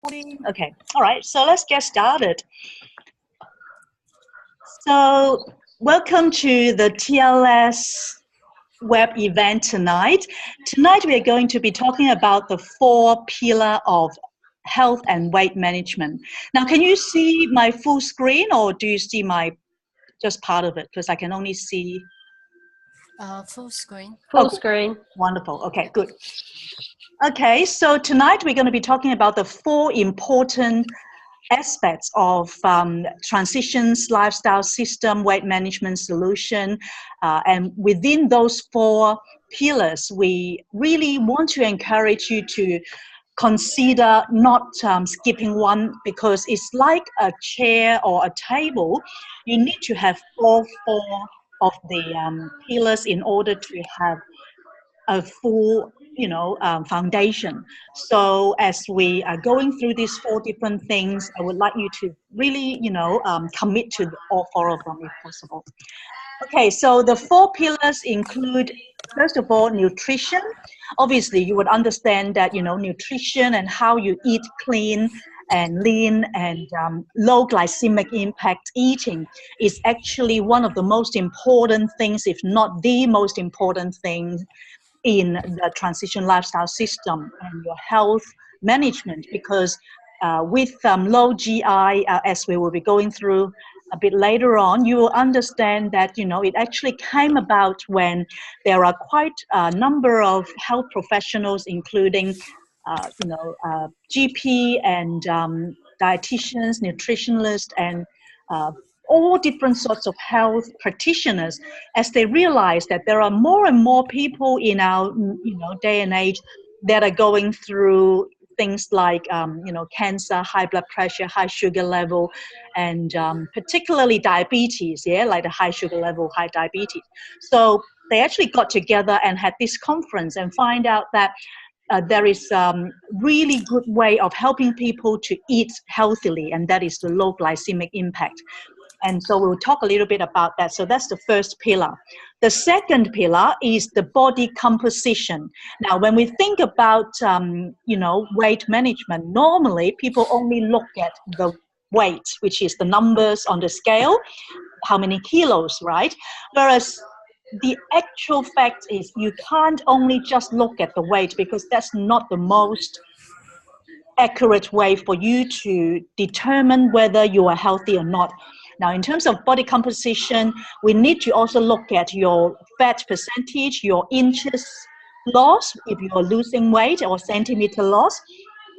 Okay, all right, so let's get started. So welcome to the TLS web event tonight. Tonight we are going to be talking about the 4 pillars of health and weight management. Now, can you see my full screen or do you see my just part of it? Because I can only see... Full screen. Full screen. Wonderful. Okay, good. Okay, so tonight we're going to be talking about the 4 important aspects of transitions, lifestyle system, weight management solution. And within those 4 pillars, we really want to encourage you to consider not skipping one, because it's like a chair or a table. You need to have all 4 of the pillars in order to have a full foundation. So as we are going through these 4 different things, I would like you to really commit to all 4 of them if possible. Okay, so the 4 pillars include, first of all, nutrition. Obviously you would understand that nutrition and how you eat clean and lean and low glycemic impact eating is actually one of the most important things, if not the most important thing, in the transition lifestyle system and your health management, because with low GI, as we will be going through a bit later on, you will understand that it actually came about when there are quite a number of health professionals, including GP and dietitians, nutritionists, and all different sorts of health practitioners, as they realize that there are more and more people in our day and age that are going through things like cancer, high blood pressure, high sugar level, and particularly diabetes, like the high sugar level, high diabetes. So they actually got together and had this conference and find out that there is really good way of helping people to eat healthily, and that is the low glycemic impact. And so we'll talk a little bit about that. So that's the first pillar. The second pillar is the body composition. Now, when we think about, weight management, normally people only look at the weight, which is the numbers on the scale, how many kilos, right? Whereas the actual fact is you can't only just look at the weight, because that's not the most accurate way for you to determine whether you are healthy or not. Now, in terms of body composition, we need to also look at your fat percentage, your inches loss, if you're losing weight, or centimeter loss,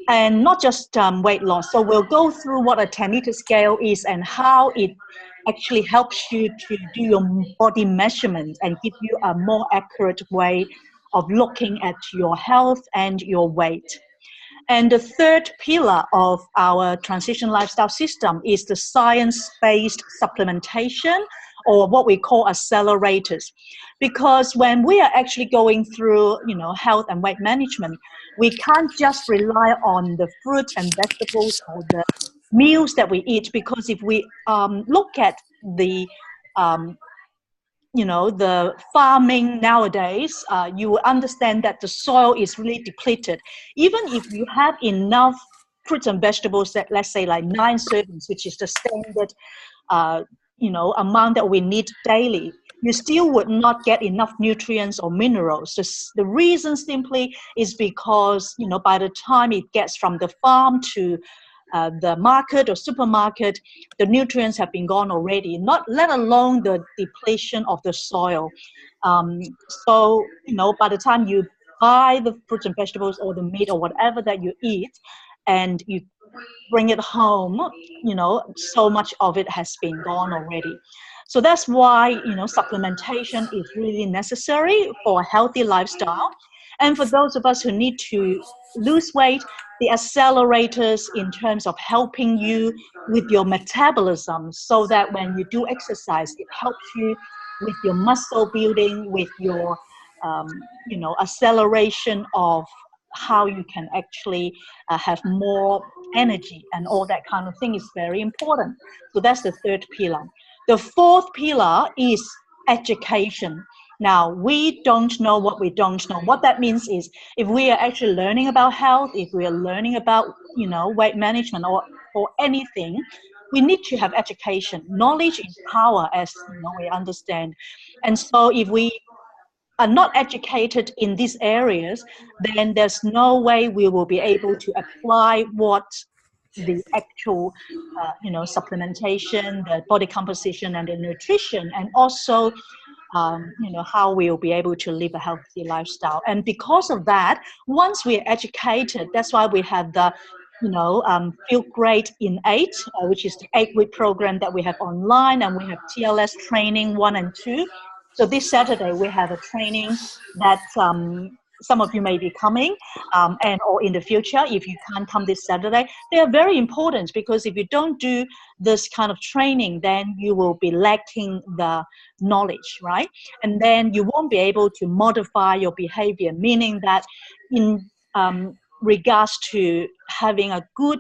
and not just weight loss. So we'll go through what a 10-meter scale is and how it actually helps you to do your body measurements and give you a more accurate way of looking at your health and your weight. And the third pillar of our transition lifestyle system is the science-based supplementation, or what we call accelerators. Because when we are actually going through, health and weight management, we can't just rely on the fruits and vegetables or the meals that we eat, because if we look at the the farming nowadays, you will understand that the soil is really depleted. Even if you have enough fruits and vegetables, that let's say like 9 servings, which is the standard, amount that we need daily, you still would not get enough nutrients or minerals. The reason simply is because, by the time it gets from the farm to the market or supermarket, the nutrients have been gone already, not let alone the depletion of the soil. So, by the time you buy the fruits and vegetables or the meat or whatever that you eat, and you bring it home, so much of it has been gone already. So that's why, supplementation is really necessary for a healthy lifestyle. And for those of us who need to lose weight, the accelerators in terms of helping you with your metabolism, so that when you do exercise, it helps you with your muscle building, with your, acceleration of how you can actually have more energy, and all that kind of thing is very important. So that's the third pillar. The fourth pillar is education. Now, we don't know what we don't know. What that means is if we are actually learning about health, if we are learning about, weight management or anything, we need to have education. Knowledge is power, as we understand. And so if we are not educated in these areas, then there's no way we will be able to apply what the actual, supplementation, the body composition, and the nutrition, and also, how we'll be able to live a healthy lifestyle. And because of that, once we're educated, that's why we have the Feel Great in 8, which is the 8-week program that we have online, and we have TLS training 1 and 2. So this Saturday we have a training that some of you may be coming, or in the future, if you can't come this Saturday, they are very important, because if you don't do this kind of training, then you will be lacking the knowledge, right? And then you won't be able to modify your behavior, meaning that in regards to having a good,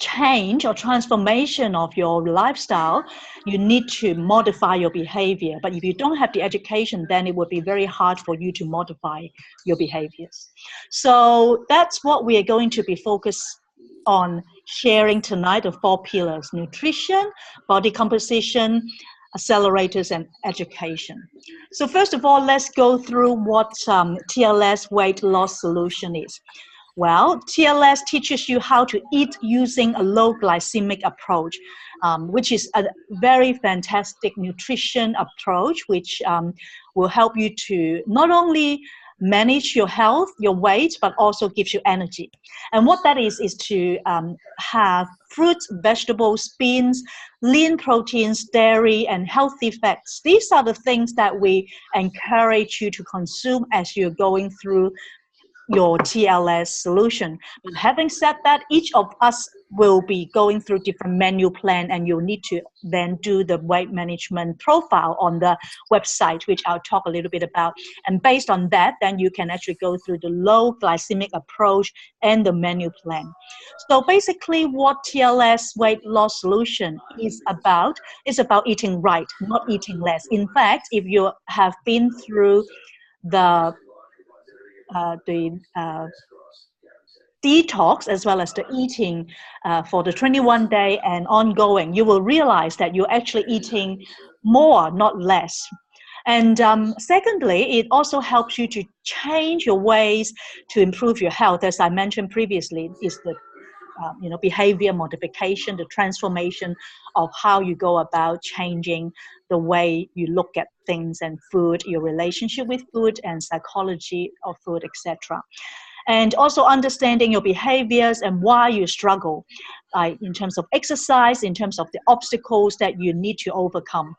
change or transformation of your lifestyle, you need to modify your behavior. But if you don't have the education, then it would be very hard for you to modify your behaviors. So that's what we are going to be focused on sharing tonight, the 4 pillars: nutrition, body composition, accelerators, and education. So first of all, let's go through what TLS weight loss solution is. Well, TLS teaches you how to eat using a low glycemic approach, which is a very fantastic nutrition approach, which will help you to not only manage your health, your weight, but also gives you energy. And what that is to have fruits, vegetables, beans, lean proteins, dairy, and healthy fats. These are the things that we encourage you to consume as you're going through your TLS solution. But having said that, each of us will be going through different menu plan, and you'll need to then do the weight management profile on the website, which I'll talk a little bit about. And based on that, then you can actually go through the low glycemic approach and the menu plan. So basically what TLS weight loss solution is about eating right, not eating less. In fact, if you have been through the detox as well as the eating for the 21 day and ongoing, you will realize that you're actually eating more, not less. And secondly, it also helps you to change your ways to improve your health. As I mentioned previously, is the behavior modification, the transformation of how you go about changing the way you look at things and food, your relationship with food and psychology of food, etc. And also understanding your behaviors and why you struggle, in terms of exercise, in terms of the obstacles that you need to overcome.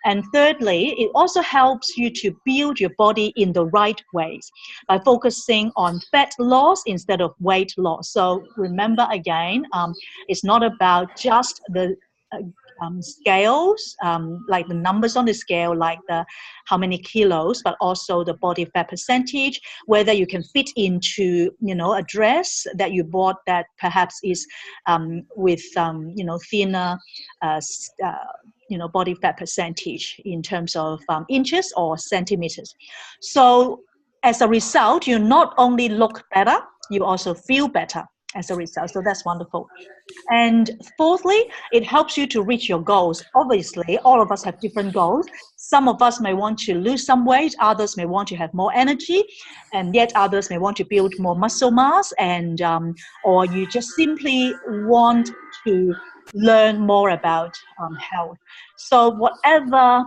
And thirdly, it also helps you to build your body in the right ways by focusing on fat loss instead of weight loss. So remember again, it's not about just the scales, like the numbers on the scale, like the how many kilos, but also the body fat percentage, whether you can fit into, a dress that you bought that perhaps is with, thinner, body fat percentage in terms of inches or centimeters. So as a result, you not only look better, you also feel better as a result. So that's wonderful. And fourthly, it helps you to reach your goals. Obviously, all of us have different goals. Some of us may want to lose some weight, others may want to have more energy, and yet others may want to build more muscle mass, and or you just simply want to learn more about health. So whatever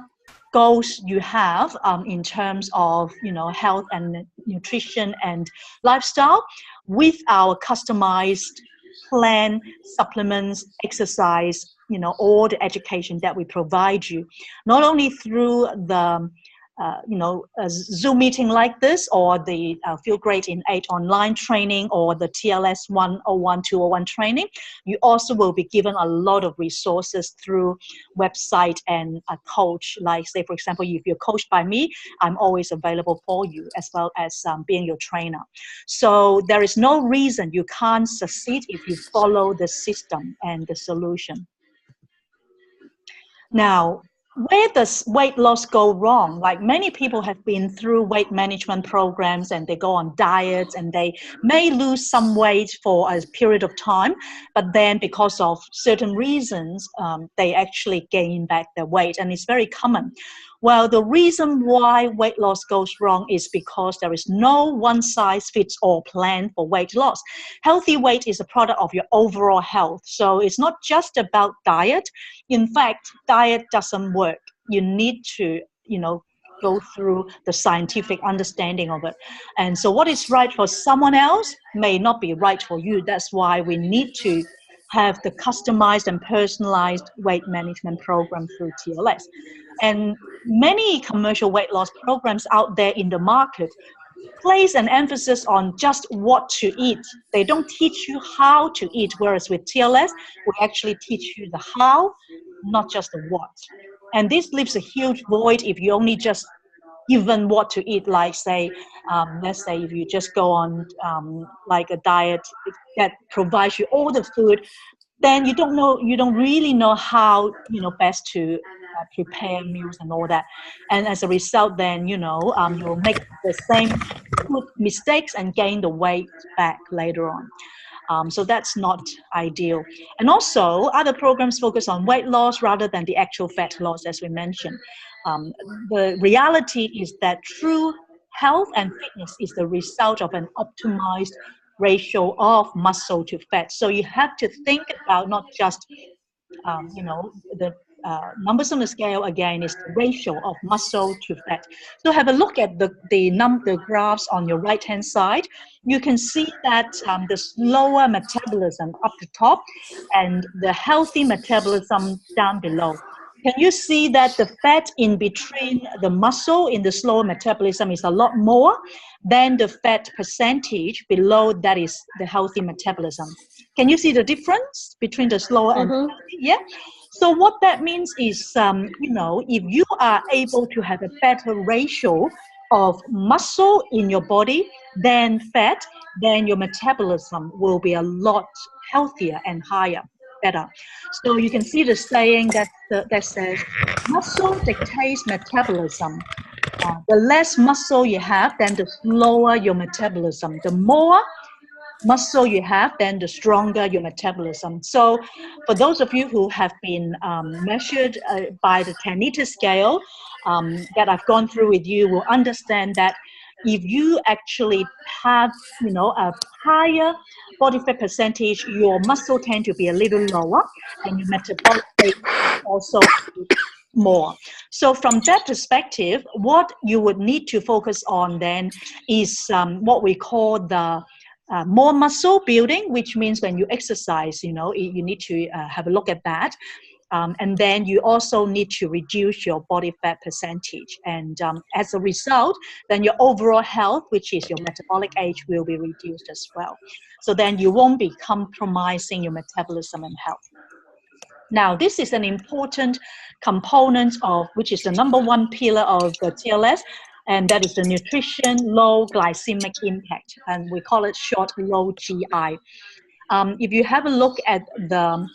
goals you have in terms of health and nutrition and lifestyle, with our customized plan, supplements, exercise, all the education that we provide you, not only through the a Zoom meeting like this, or the Feel Great in 8 online training, or the TLS 101, 201 training, you also will be given a lot of resources through website and a coach. Like, say, for example, if you're coached by me, I'm always available for you, as well as being your trainer. So there is no reason you can't succeed if you follow the system and the solution. Now, where does weight loss go wrong? Like many people have been through weight management programs and they go on diets and they may lose some weight for a period of time, but then because of certain reasons, they actually gain back their weight, and it's very common. Well, the reason why weight loss goes wrong is because there is no one-size-fits-all plan for weight loss. Healthy weight is a product of your overall health. So it's not just about diet. In fact, diet doesn't work. You need to, go through the scientific understanding of it. And so what is right for someone else may not be right for you. That's why we need to have the customized and personalized weight management program through TLS. And many commercial weight loss programs out there in the market place an emphasis on just what to eat. They don't teach you how to eat, whereas with TLS, we actually teach you the how, not just the what. And this leaves a huge void if you only just given what to eat, like say, let's say if you just go on like a diet that provides you all the food, then you don't really know how, best to prepare meals and all that. And as a result, then, you'll make the same food mistakes and gain the weight back later on. So that's not ideal. And also, other programs focus on weight loss rather than the actual fat loss, as we mentioned. The reality is that true health and fitness is the result of an optimized ratio of muscle to fat. So you have to think about not just, the numbers on the scale, again, is the ratio of muscle to fat. So have a look at the graphs on your right-hand side. You can see that the slower metabolism up the top and the healthy metabolism down below. Can you see that the fat in between the muscle in the slower metabolism is a lot more than the fat percentage below that is the healthy metabolism? Can you see the difference between the slower and the healthy? Yeah. So what that means is, if you are able to have a better ratio of muscle in your body than fat, then your metabolism will be a lot healthier and higher, better. So you can see the saying that says, muscle dictates metabolism. The less muscle you have, then the slower your metabolism. The more muscle you have, then the stronger your metabolism. So for those of you who have been measured by the 10-meter scale that I've gone through with you, will understand that if you actually have, a higher body fat percentage, your muscle tend to be a little lower and your metabolic rate also more. So from that perspective, what you would need to focus on then is what we call the more muscle building, which means when you exercise, you need to have a look at that. And then you also need to reduce your body fat percentage. And as a result, then your overall health, which is your metabolic age, will be reduced as well. So then you won't be compromising your metabolism and health. Now, this is an important component of, which is the number one pillar of the TLS, and that is the nutrition, low glycemic impact, and we call it short low GI. If you have a look at the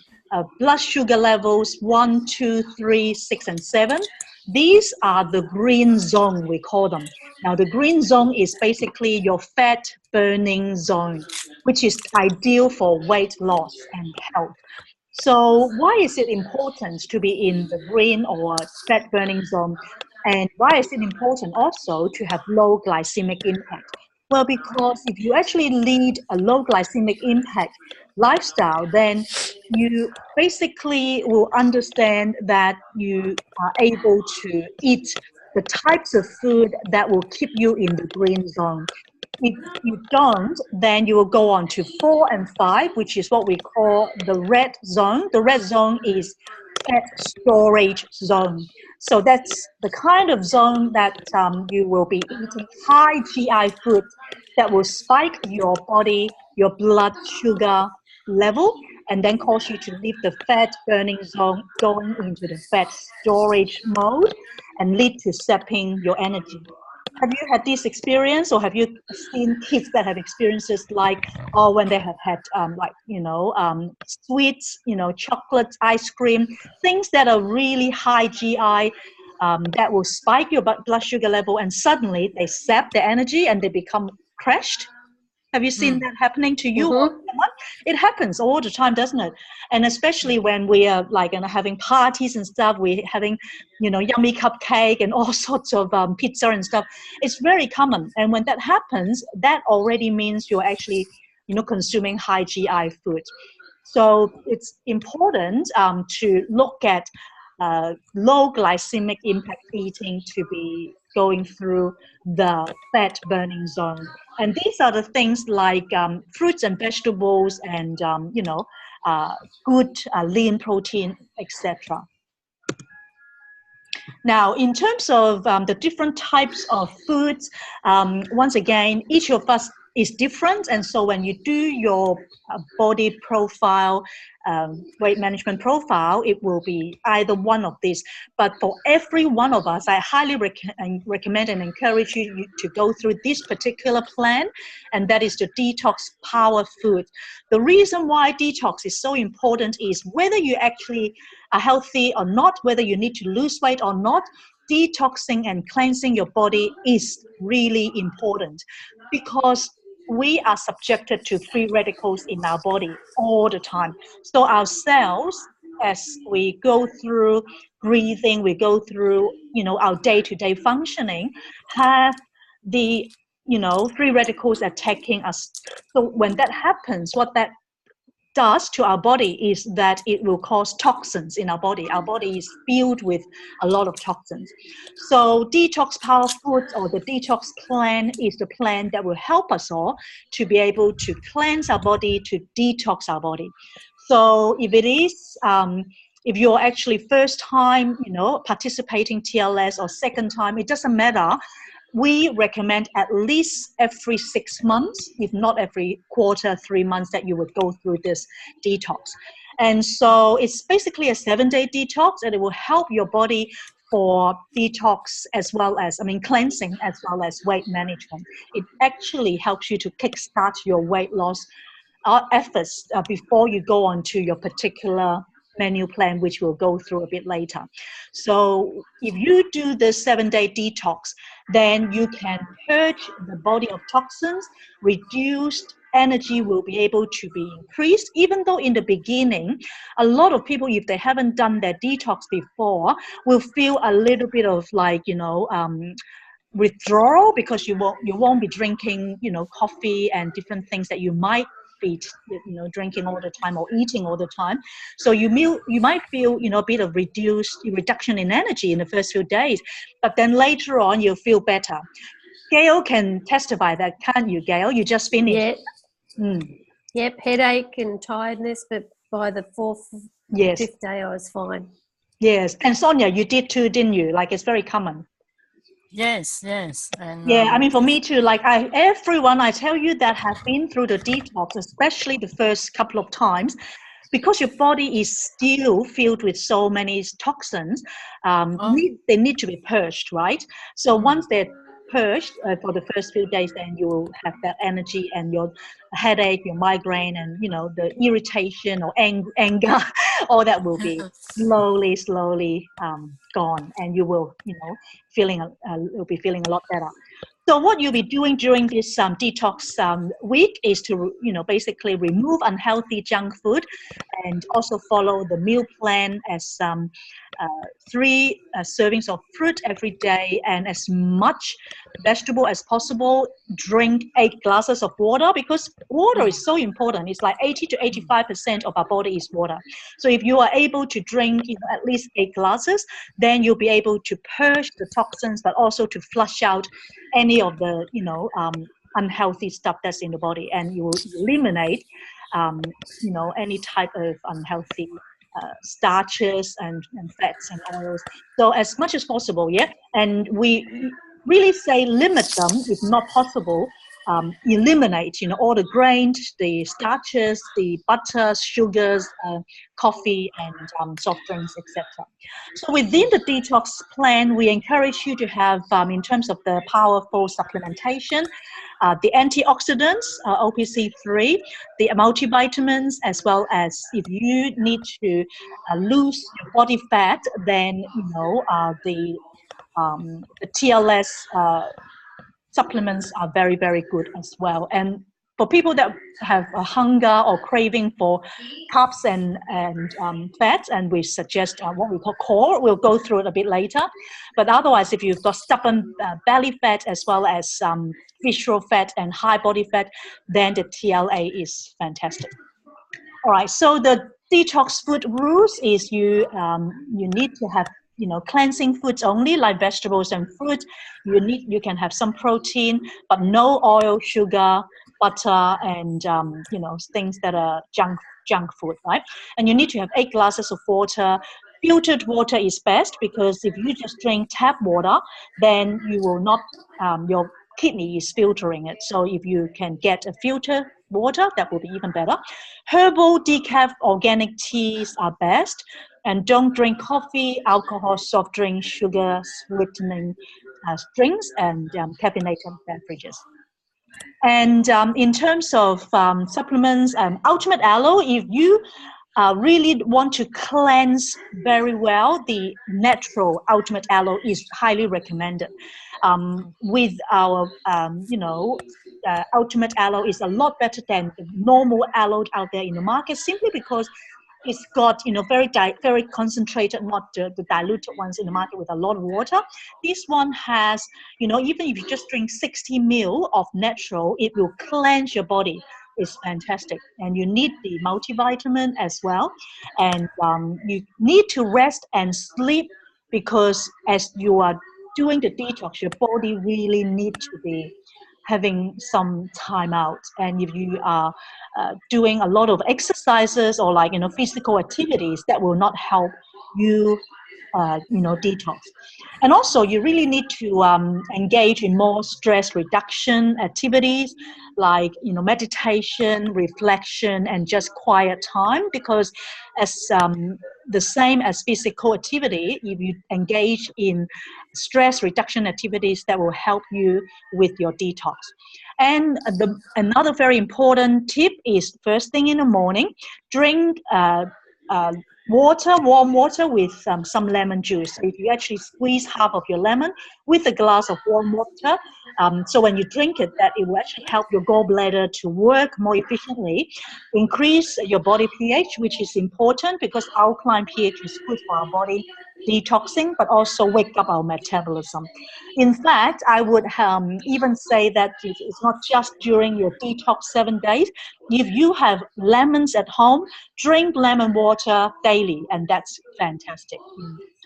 blood sugar levels 1, 2, 3, 6, and 7, these are the green zone, we call them. Now, the green zone is basically your fat burning zone, which is ideal for weight loss and health. So why is it important to be in the green or fat burning zone? And why is it important also to have low glycemic impact? Well, because if you actually lead a low glycemic impact lifestyle, then you basically will understand that you are able to eat the types of food that will keep you in the green zone. If you don't, then you will go on to 4 and 5, which is what we call the red zone. The red zone is fat storage zone. So that's the kind of zone that you will be eating high GI food that will spike your body, your blood sugar level, and then cause you to leave the fat burning zone, going into the fat storage mode, and lead to sapping your energy. Have you had this experience, or have you seen kids that have experiences like, or when they have had sweets, chocolates, ice cream, things that are really high GI, that will spike your blood sugar level, and suddenly they sap the energy and they become crashed? Have you seen that happening to you or someone? It happens all the time, doesn't it? And especially when we are like having parties and stuff, we're having, yummy cupcake and all sorts of pizza and stuff. It's very common. And when that happens, that already means you're actually, consuming high GI food. So it's important to look at low glycemic impact eating to be going through the fat burning zone. And these are the things like fruits and vegetables and, good lean protein, etc. Now, in terms of the different types of foods, once again, each of us is different. And so when you do your body profile, weight management profile, it will be either one of these. But for every one of us, I highly recommend and encourage you to go through this particular plan, and that is the detox power food. The reason why detox is so important is whether you actually are healthy or not, whether you need to lose weight or not, detoxing and cleansing your body is really important, because we are subjected to free radicals in our body all the time. So our cells, as we go through breathing, we go through, our day-to-day functioning, have the, free radicals attacking us. So when that happens, what that does to our body is that it will cause toxins in our body. Our body is filled with a lot of toxins. So detox power foods, or the detox plan, is the plan that will help us all to be able to cleanse our body, to detox our body. So if it is, if you're actually first time, participating TLS, or second time, it doesn't matter. We recommend at least every 6 months, if not every quarter, 3 months, that you would go through this detox. And so it's basically a 7-day detox, and it will help your body for detox as well as, cleansing as well as weight management. It actually helps you to kickstart your weight loss efforts before you go on to your particular menu plan, which we'll go through a bit later. So if you do this 7-day detox, then you can purge the body of toxins, reduced energy will be able to be increased, even though in the beginning, a lot of people, if they haven't done their detox before, will feel a little bit of like, withdrawal, because you won't be drinking, coffee and different things that you might be, drinking all the time or eating all the time. So you might feel, a bit of reduction in energy in the first few days, but then later on you'll feel better. Gail can testify that, can't you, Gail? You just finished. Yeah. Yep, headache and tiredness, but by the fifth day I was fine. Yes, and Sonia, you did too, didn't you? Like, it's very common. Yes. And for me too, like everyone I tell you that have been through the detox, especially the first couple of times, because your body is still filled with so many toxins, they need to be purged, right? So once they're purged for the first few days, then you will have that energy, and your headache, your migraine, and the irritation or anger, all that will be slowly gone, and you will you'll be feeling a lot better. So what you'll be doing during this detox week is to basically remove unhealthy junk food, and also follow the meal plan as 3 servings of fruit every day, and as much vegetable as possible. Drink 8 glasses of water, because water is so important. It's like 80 to 85% of our body is water. So if you are able to drink at least 8 glasses, then you'll be able to purge the toxins, but also to flush out any of the unhealthy stuff that's in the body, and you will eliminate any type of unhealthy starches and fats and oils. So as much as possible, and we really say limit them if not possible, eliminate, all the grains, the starches, the butters, sugars, coffee, and soft drinks, etc. So within the detox plan, we encourage you to have, in terms of the powerful supplementation, the antioxidants, OPC3, the multivitamins, as well as if you need to lose your body fat, then the TLS supplements are very, very good as well. And for people that have a hunger or craving for carbs and fats, and we suggest what we call core. We'll go through it a bit later. But otherwise, if you've got stubborn belly fat as well as visceral fat and high body fat, then the TLA is fantastic. All right, so the detox food rules is you need to have cleansing foods only, like vegetables and fruit. You can have some protein, but no oil, sugar, butter, and things that are junk food, right? And you need to have 8 glasses of water. Filtered water is best, because if you just drink tap water, then you will not your kidney is filtering it. So if you can get a filtered water, that will be even better. Herbal decaf organic teas are best. And don't drink coffee, alcohol, soft drinks, sugar, sweetening drinks, and caffeinated beverages. And in terms of supplements, Ultimate Aloe, if you really want to cleanse very well, the natural Ultimate Aloe is highly recommended. With our, Ultimate Aloe is a lot better than the normal aloe out there in the market, simply because it's got, very concentrated, not the diluted ones in the market with a lot of water. This one has, even if you just drink 60 ml of natural, it will cleanse your body. It's fantastic. And you need the multivitamin as well. And you need to rest and sleep, because as you are doing the detox, your body really needs to be having some time out. And if you are doing a lot of exercises or physical activities, that will not help you detox. And also you really need to engage in more stress reduction activities, like meditation, reflection, and just quiet time, because as the same as physical activity, if you engage in stress reduction activities, that will help you with your detox. And another very important tip is, first thing in the morning, drink warm water with some lemon juice. So if you actually squeeze half of your lemon with a glass of warm water, so when you drink it, that it will actually help your gallbladder to work more efficiently, increase your body pH, which is important because alkaline pH is good for our body detoxing, but also wake up our metabolism. In fact, I would even say that it's not just during your detox 7 days. If you have lemons at home, drink lemon water daily, and that's fantastic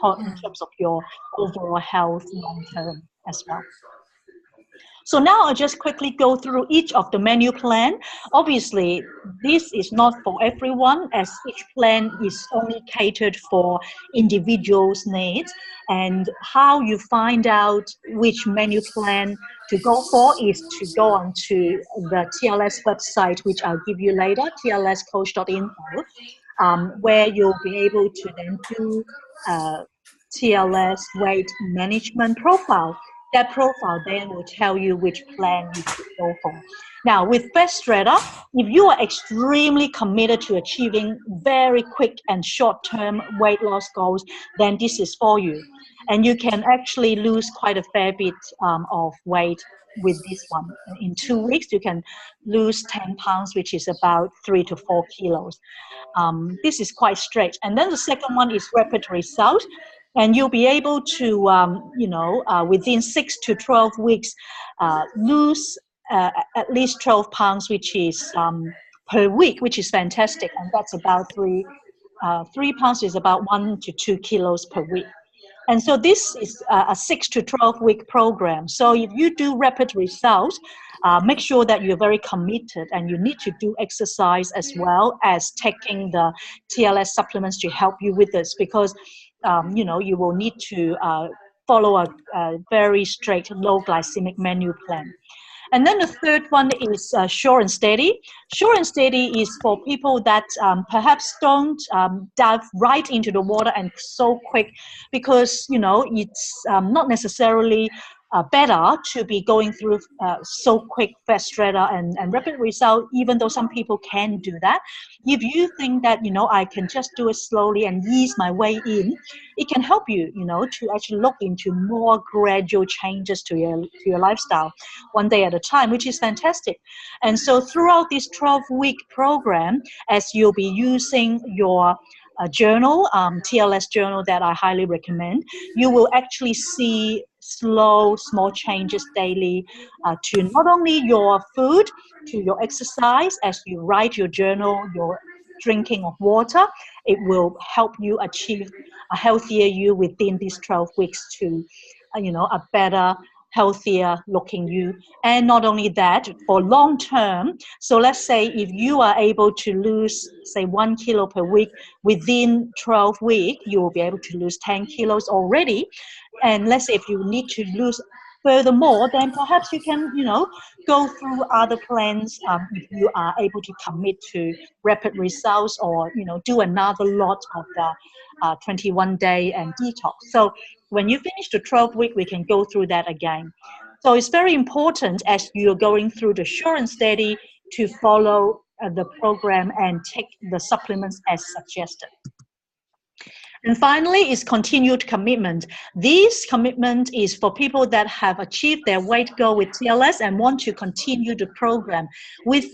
in terms of your overall health long term as well. So now I'll just quickly go through each of the menu plan. Obviously, this is not for everyone, as each plan is only catered for individuals' needs. And how you find out which menu plan to go for is to go onto the TLS website, which I'll give you later, tlscoach.info, where you'll be able to then do TLS weight management profile. That profile then will tell you which plan you should go for. Now, with Best Shredder, if you are extremely committed to achieving very quick and short-term weight loss goals, then this is for you. And you can actually lose quite a fair bit of weight with this one. In 2 weeks, you can lose 10 pounds, which is about 3 to 4 kilos. This is quite straight. And then the second one is Rapid Result. And you'll be able to, within 6 to 12 weeks, lose at least 12 pounds, which is per week, which is fantastic. And that's about 3 pounds is about 1 to 2 kilos per week. And so this is a 6 to 12 week program. So if you do Rapid Results, make sure that you're very committed, and you need to do exercise as well as taking the TLS supplements to help you with this, because you will need to follow a very strict low glycemic menu plan. And then the third one is Sure and Steady. Sure and Steady is for people that perhaps don't dive right into the water and so quick, because, you know, it's not necessarily better to be going through so quick fast strata and rapid result, even though some people can do that. If you think that, you know, I can just do it slowly and ease my way in, it can help you, you know, to actually look into more gradual changes to your lifestyle, one day at a time, which is fantastic. And so throughout this 12-week program, as you'll be using your journal, TLS journal that I highly recommend, you will actually see slow, small changes daily to not only your food, to your exercise. As you write your journal, your drinking of water, it will help you achieve a healthier you within these 12 weeks to, you know, a better, healthier looking you. And not only that, for long term, so let's say if you are able to lose, say, 1 kilo per week, within 12 weeks, you will be able to lose 10 kilos already. And let's say if you need to lose furthermore, then perhaps you can, you know, go through other plans if you are able to commit to rapid results, or, you know, do another lot of the 21-day and detox. So when you finish the 12-week, we can go through that again. So it's very important as you're going through the Sure and Steady to follow the program and take the supplements as suggested. And finally is continued commitment. This commitment is for people that have achieved their weight goal with TLS and want to continue the program with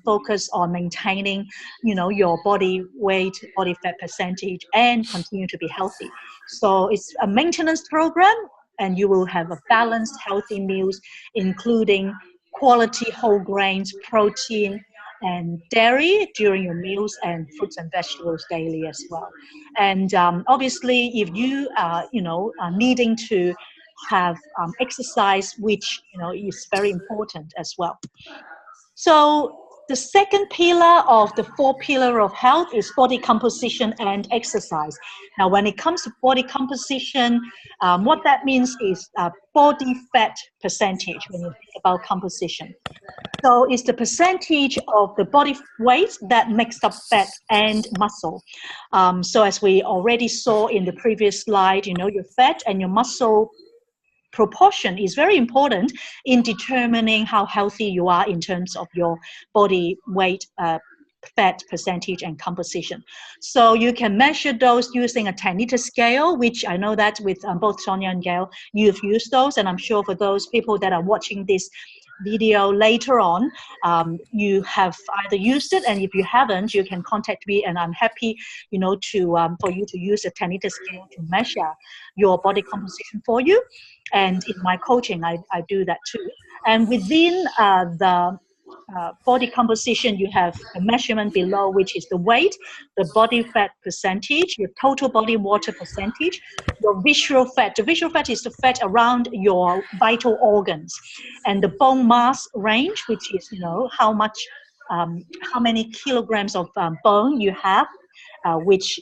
focus on maintaining, you know, your body weight, body fat percentage, and continue to be healthy. So it's a maintenance program, and you will have a balanced, healthy meals, including quality whole grains, protein, and dairy during your meals, and fruits and vegetables daily as well. And obviously, if you are, you know, are needing to have exercise, which, you know, is very important as well. So the second pillar of the 4 pillar of health is body composition and exercise. Now, when it comes to body composition, what that means is body fat percentage when you think about composition. So it's the percentage of the body weight that makes up fat and muscle. So as we already saw in the previous slide, you know, your fat and your muscle proportion is very important in determining how healthy you are in terms of your body weight, fat percentage, and composition. So you can measure those using a 10-liter scale, which I know that with both Sonia and Gail, you've used those, and I'm sure for those people that are watching this video later on, you have either used it, and if you haven't, you can contact me, and I'm happy, you know, to for you to use a 10-liter scale to measure your body composition for you. And in my coaching, I do that too. And within the body composition, you have a measurement below, which is the weight, the body fat percentage, your total body water percentage, your visceral fat. The visceral fat is the fat around your vital organs, and the bone mass range, which is, you know, how many kilograms of bone you have, which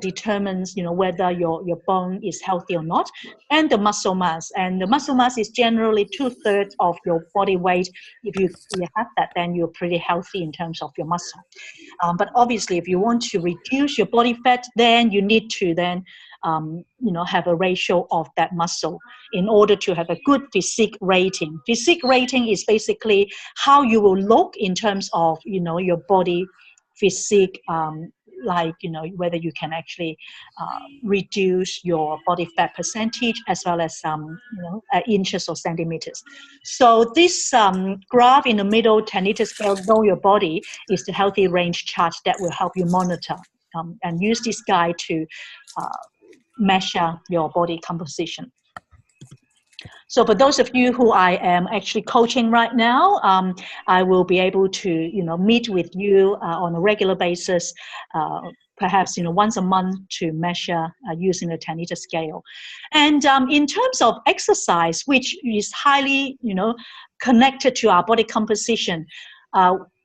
determines, you know, whether your bone is healthy or not, and the muscle mass. And the muscle mass is generally 2/3 of your body weight. If you have that, then you're pretty healthy in terms of your muscle. But obviously, if you want to reduce your body fat, then you need to then you know, have a ratio of that muscle in order to have a good physique rating. Physique rating is basically how you will look in terms of, you know, your body physique, like, you know, whether you can actually reduce your body fat percentage, as well as you know, inches or centimeters. So this graph in the middle, 10-liter scale, know your body, is the healthy range chart that will help you monitor and use this guide to measure your body composition. So for those of you who I am actually coaching right now, I will be able to, you know, meet with you on a regular basis, perhaps, you know, once a month, to measure using the 10-liter scale. And in terms of exercise, which is highly, you know, connected to our body composition,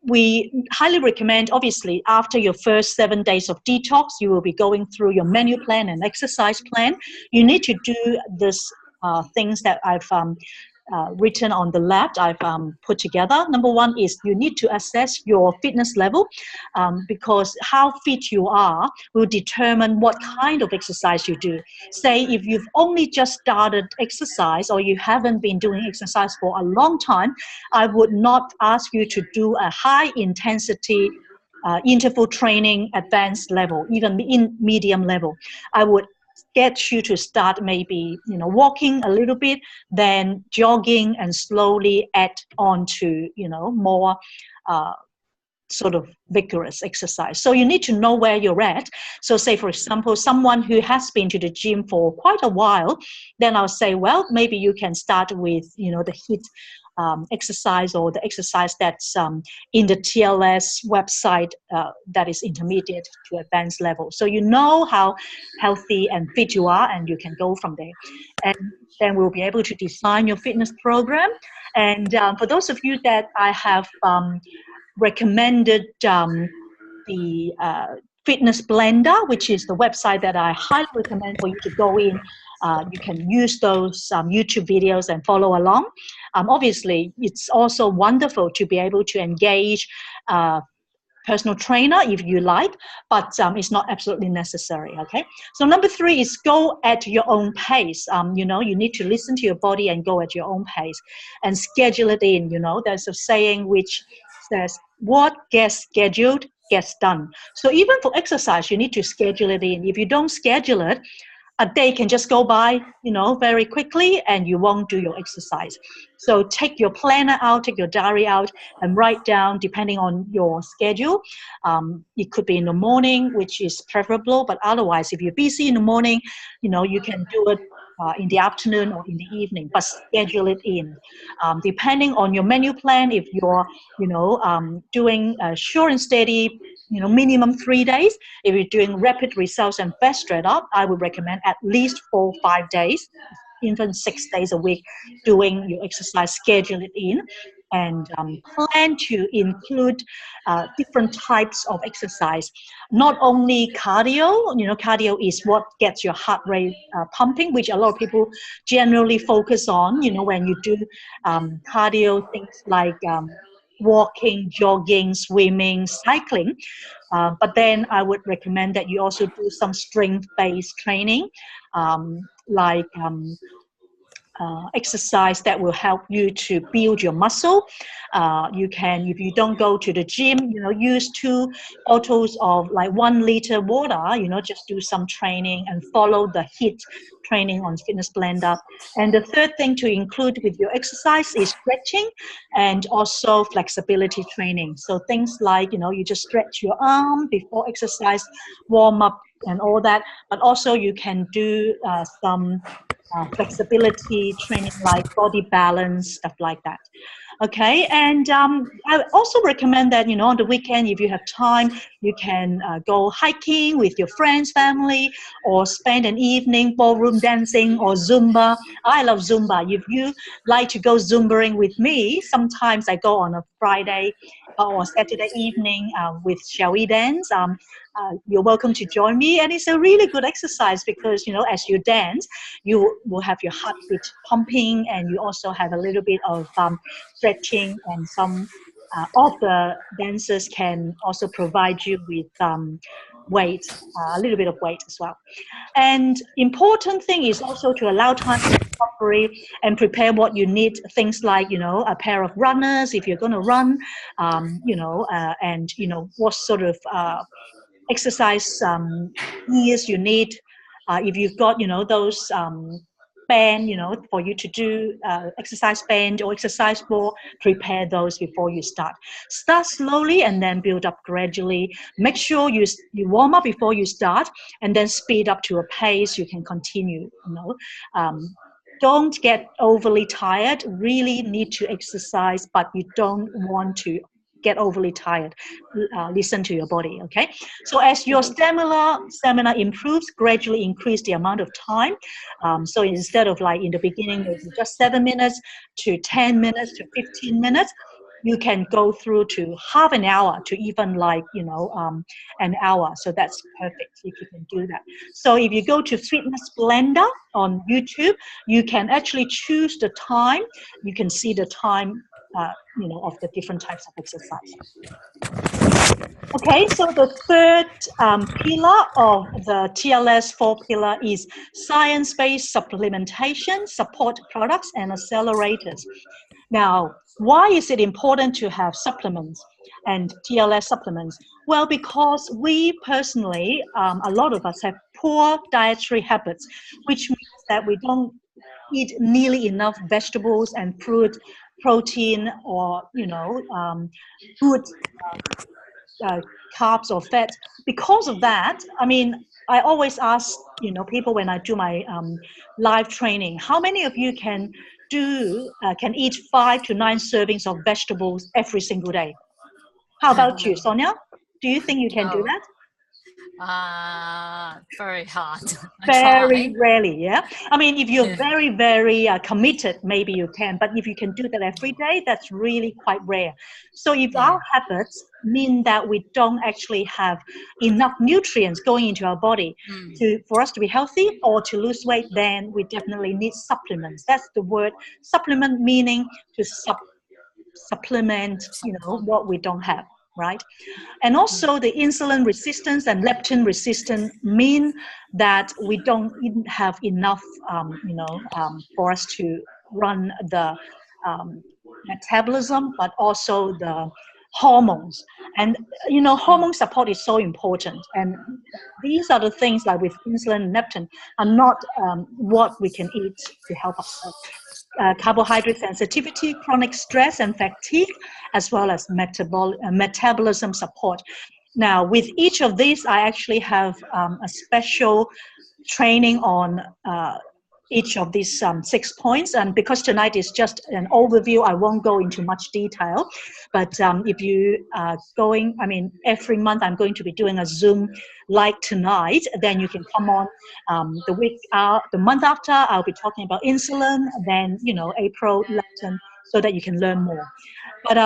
we highly recommend, obviously, after your first 7 days of detox, you will be going through your menu plan and exercise plan. You need to do this things that I've written on the left, I've put together. Number one is you need to assess your fitness level, because how fit you are will determine what kind of exercise you do. Say if you've only just started exercise or you haven't been doing exercise for a long time, I would not ask you to do a high intensity interval training advanced level, even in medium level. I would get you to start maybe walking a little bit, then jogging, and slowly add on to more sort of vigorous exercise. So you need to know where you're at. So say, for example, someone who has been to the gym for quite a while, then I'll say, well, maybe you can start with the HIIT exercise, or the exercise that's in the TLS website that is intermediate to advanced level. So you know how healthy and fit you are, and you can go from there. And then we'll be able to design your fitness program. And for those of you that I have recommended the Fitness Blender, which is the website that I highly recommend for you to go in. You can use those YouTube videos and follow along. Obviously, it's also wonderful to be able to engage personal trainer if you like, but it's not absolutely necessary, okay? So number 3 is go at your own pace. You need to listen to your body and go at your own pace and schedule it in. There's a saying which says, what gets scheduled gets done. So even for exercise, you need to schedule it in. If you don't schedule it, a day can just go by, very quickly, and you won't do your exercise. So take your planner out, take your diary out, and write down, depending on your schedule. It could be in the morning, which is preferable, but otherwise, if you're busy in the morning, you can do it in the afternoon or in the evening, but schedule it in. Depending on your menu plan, if you're, doing a short and steady, minimum 3 days. If you're doing rapid results and fast straight up, I would recommend at least 4 or 5 days, even 6 days a week, doing your exercise, schedule it in, and plan to include different types of exercise. Not only cardio, cardio is what gets your heart rate pumping, which a lot of people generally focus on, when you do cardio, things like walking, jogging, swimming, cycling. But then I would recommend that you also do some strength-based training, like exercise that will help you to build your muscle. You can, if you don't go to the gym, use 2 bottles of like 1 liter water, just do some training and follow the HIIT training on Fitness Blender. And the third thing to include with your exercise is stretching and also flexibility training. So things like, you just stretch your arm before exercise, warm up and all that, but also you can do some flexibility training like body balance, stuff like that. Okay, and I also recommend that, on the weekend, if you have time, you can go hiking with your friends, family, or spend an evening ballroom dancing or Zumba. I love Zumba. If you like to go Zumbaing with me, sometimes I go on a Friday or Saturday evening with Shall We Dance. You're welcome to join me, and it's a really good exercise because, as you dance, you will have your heartbeat pumping, and you also have a little bit of stretching, and some of the dancers can also provide you with weight, a little bit of weight as well. And important thing is also to allow time for recovery and prepare what you need. Things like, a pair of runners if you're going to run, and, what sort of exercise gears you need. If you've got, those band, for you to do exercise band or exercise ball, prepare those before you start. Start slowly and then build up gradually. Make sure you warm up before you start, and then speed up to a pace you can continue. Don't get overly tired. Really need to exercise, but you don't want to get overly tired. Listen to your body, okay? So as your stamina improves, gradually increase the amount of time. So instead of like in the beginning, maybe just 7 minutes to 10 minutes to 15 minutes, you can go through to half an hour to even like, an hour. So that's perfect if you can do that. So if you go to Fitness Blender on YouTube, you can actually choose the time. You can see the time, of the different types of exercise. Okay, so the third pillar of the TLS 4 pillar is science-based supplementation, support products, and accelerators. Now, why is it important to have supplements and TLS supplements? Well, because we personally, a lot of us have poor dietary habits, which means that we don't eat nearly enough vegetables and fruit, protein, or, good carbs or fat. Because of that, I mean, I always ask, people when I do my live training, how many of you can eat 5 to 9 servings of vegetables every single day? How about you, Sonia? Do you think you can do that? Very hard. Very rarely, yeah. I mean, if you're very, very committed, maybe you can. But if you can do that every day, that's really quite rare. So if our habits mean that we don't actually have enough nutrients going into our body for us to be healthy or to lose weight, then we definitely need supplements. That's the word supplement, meaning to supplement, what we don't have, right? And also the insulin resistance and leptin resistance mean that we don't have enough, for us to run the metabolism, but also the hormones. And, hormone support is so important. And these are the things like with insulin and leptin are not what we can eat to help ourselves. Carbohydrate sensitivity, chronic stress and fatigue, as well as metabolism support. Now, with each of these, I actually have a special training on each of these 6 points. And because tonight is just an overview, I won't go into much detail. But if you are going, every month I'm going to be doing a Zoom like tonight, then you can come on the month after, I'll be talking about insulin, then, April, leptin, so that you can learn more. But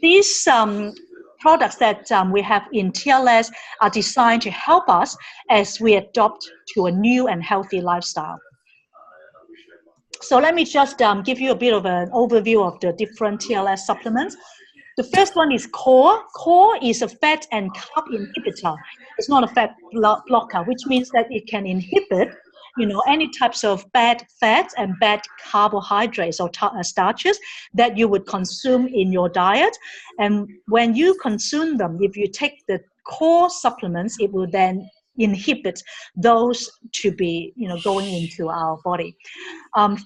these products that we have in TLS are designed to help us as we adopt to a new and healthy lifestyle. So let me just give you a bit of an overview of the different TLS supplements. The first one is Core. Core is a fat and carb inhibitor. It's not a fat blocker, which means that it can inhibit, any types of bad fats and bad carbohydrates or starches that you would consume in your diet. And when you consume them, if you take the Core supplements, it will then inhibit those to be, going into our body.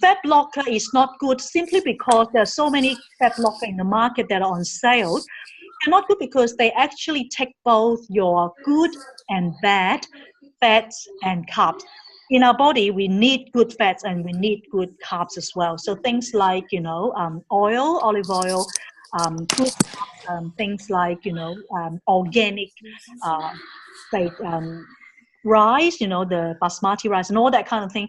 Fat blocker is not good simply because there are so many fat blocker in the market that are on sale. They're not good because they actually take both your good and bad fats and carbs. In our body, we need good fats and we need good carbs as well. So things like, oil, olive oil, good things like, organic, rice, the basmati rice and all that kind of thing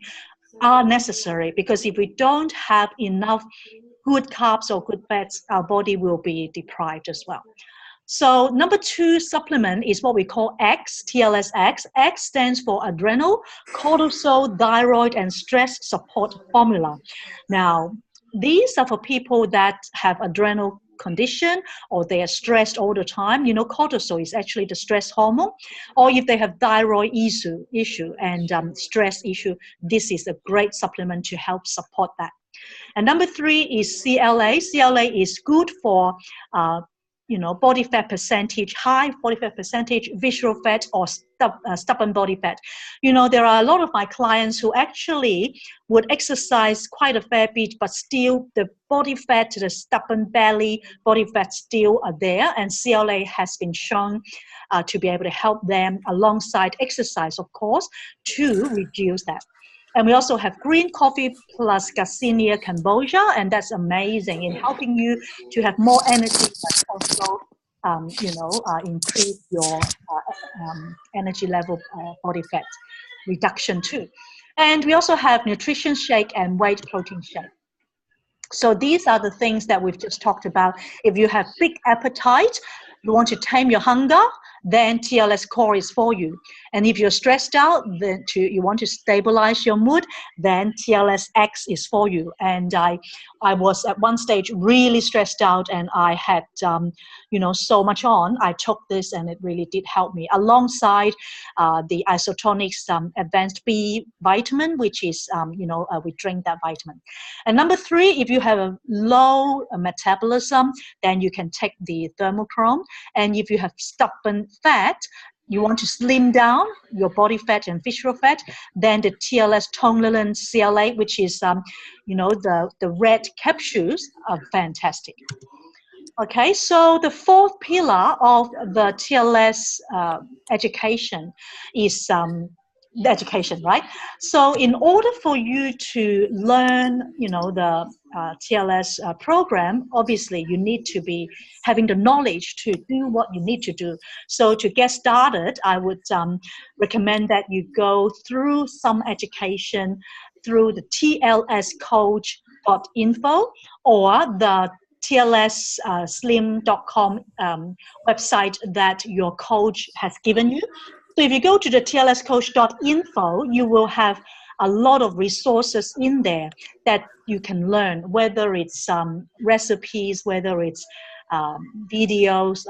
are necessary, because if we don't have enough good carbs or good fats, our body will be deprived as well. So number 2 supplement is what we call X, TLS-X. X stands for adrenal, cortisol, thyroid, and stress support formula. Now, these are for people that have adrenal condition or they are stressed all the time. Cortisol is actually the stress hormone. Or if they have thyroid issue and stress issue, this is a great supplement to help support that. And number 3 is CLA. CLA is good for body fat percentage, high body fat percentage, visceral fat, or stubborn body fat. There are a lot of my clients who actually would exercise quite a fair bit, but still the body fat, the stubborn belly, body fat still are there. And CLA has been shown to be able to help them alongside exercise, of course, to reduce that. And we also have green coffee plus Garcinia Cambogia, and that's amazing in helping you to have more energy, but also, increase your energy level, body fat reduction too. And we also have nutrition shake and whey protein shake. So these are the things that we've just talked about. If you have big appetite, you want to tame your hunger, then TLS core is for you. And if you're stressed out, then you want to stabilize your mood, then TLS X is for you. And I was at one stage really stressed out, and I had so much on. I took this, and it really did help me, alongside the Isotonics Advanced B vitamin, which is we drink that vitamin. And number 3, if you have a low metabolism, then you can take the thermochrome. And if you have stubborn fat, you want to slim down your body fat and visceral fat, then the TLS Tonglen CLA, which is the red capsules, are fantastic. Okay, so the 4th pillar of the TLS education is the education, right? So in order for you to learn, the TLS program, obviously you need to be having the knowledge to do what you need to do. So to get started, I would recommend that you go through some education through the tlscoach.info or the tlsslim.com website that your coach has given you. So if you go to the tlscoach.info, you will have a lot of resources in there that you can learn, whether it's recipes, whether it's videos,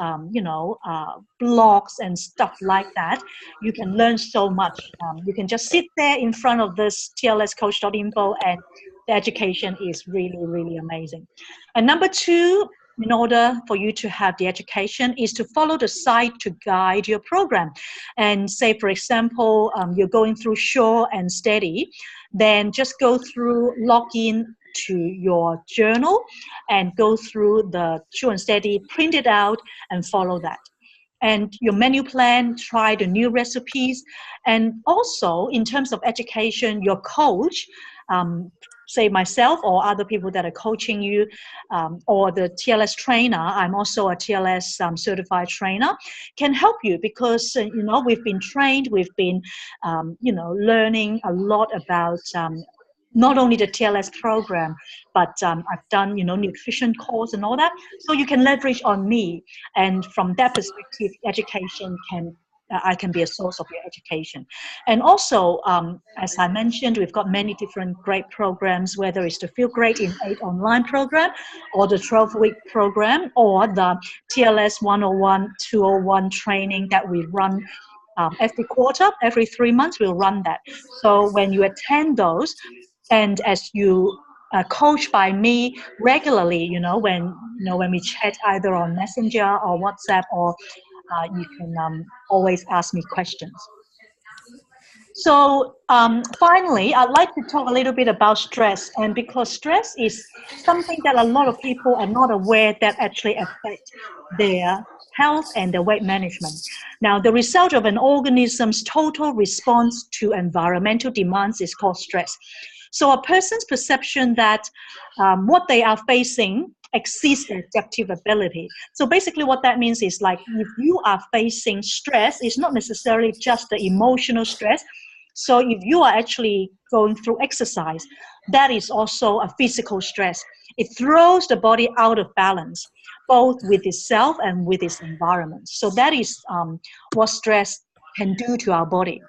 blogs and stuff like that. You can learn so much. You can just sit there in front of this tlscoach.info, and the education is really, really amazing. And number 2, in order for you to have the education, is to follow the site to guide your program. And say, for example, you're going through Sure and Steady, then just go through, log in to your journal and go through the Sure and Steady, print it out and follow that. And your menu plan, try the new recipes. And also, in terms of education, your coach, say myself or other people that are coaching you, or the TLS trainer, I'm also a TLS certified trainer, can help you, because we've been trained, we've been learning a lot about not only the TLS program, but I've done nutrition course and all that, so you can leverage on me. And from that perspective, education I can be a source of your education. And also, as I mentioned, we've got many different great programs, whether it's the Feel Great in 8 online program, or the 12-week program, or the TLS 101, 201 training that we run every quarter, every 3 months, we'll run that. So when you attend those, and as you coached by me regularly, when we chat either on Messenger or WhatsApp, or you can always ask me questions. So finally, I'd like to talk a little bit about stress, and because stress is something that a lot of people are not aware that actually affect their health and their weight management. Now, the result of an organism's total response to environmental demands is called stress. So a person's perception that what they are facing exceeds their adaptive ability. So basically what that means is, like, if you are facing stress, it's not necessarily just the emotional stress. So if you are actually going through exercise, that is also a physical stress. It throws the body out of balance, both with itself and with its environment. So that is what stress can do to our body.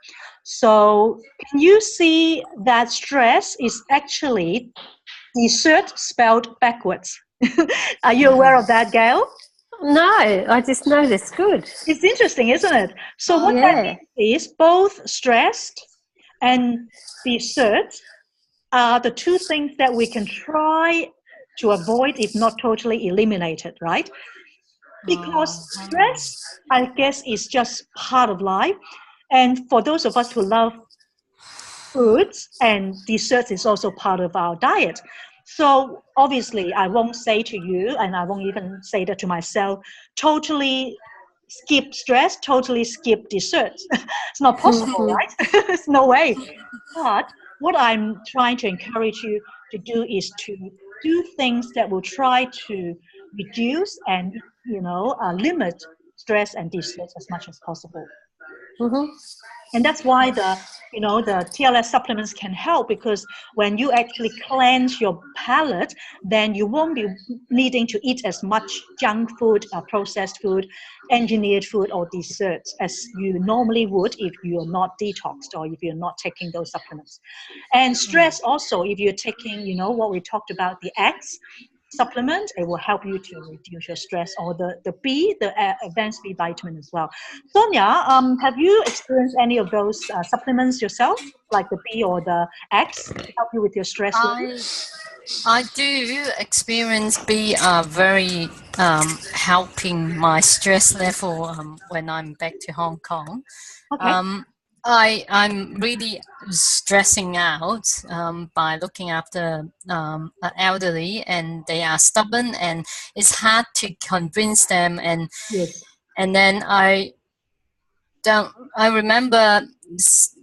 So can you see that stress is actually dessert spelled backwards? Are you aware of that, Gail? No, I just noticed. Good. It's interesting, isn't it? So what that means is both stressed and dessert are the two things that we can try to avoid, if not totally eliminated, right? Because stress, I guess, is just part of life. And for those of us who love foods, and desserts is also part of our diet. So obviously, I won't say to you, and I won't even say that to myself, totally skip stress, totally skip desserts. It's not possible, right? There's no way. But what I'm trying to encourage you to do is to do things that will try to reduce and limit stress and desserts as much as possible. And that's why the TLS supplements can help, because when you actually cleanse your palate, then you won't be needing to eat as much junk food, processed food, engineered food, or desserts as you normally would if you're not detoxed or if you're not taking those supplements. And stress also, if you're taking, what we talked about, the X supplement, it will help you to reduce your stress, or the B, the advanced B vitamin as well. Sonia, have you experienced any of those supplements yourself, like the B or the X, to help you with your stress level? I do experience B very helping my stress level when I'm back to Hong Kong. Okay. I'm really stressing out by looking after elderly, and they are stubborn, and it's hard to convince them. And Yes. and then I remember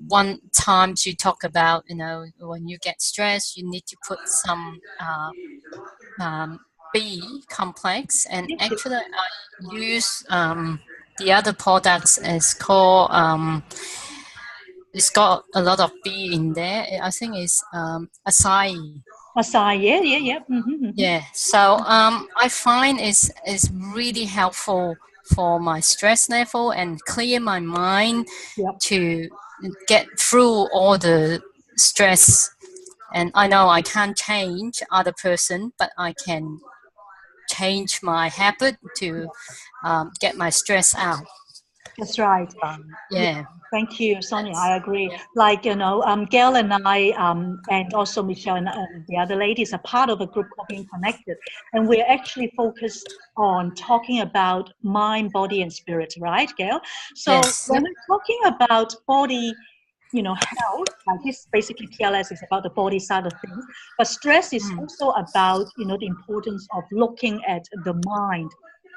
one time to talk about, when you get stressed, you need to put some B complex, and Yes, yes. actually I use the other products is called it's got a lot of B in there. I think it's acai. Acai, yeah. Yeah. So I find it's really helpful for my stress level and clear my mind Yep. to get through all the stress. And I know I can't change other person, but I can change my habit to get my stress out. That's right. Yeah. Yeah. Thank you, Sonia. That's, I agree. yeah. Like, Gail and I, and also Michelle and the other ladies are part of a group called Being Connected. And we're actually focused on talking about mind, body, and spirit, right, Gail? So Yes. when we're talking about body, health, like this basically TLS is about the body side of things, but stress is also about, the importance of looking at the mind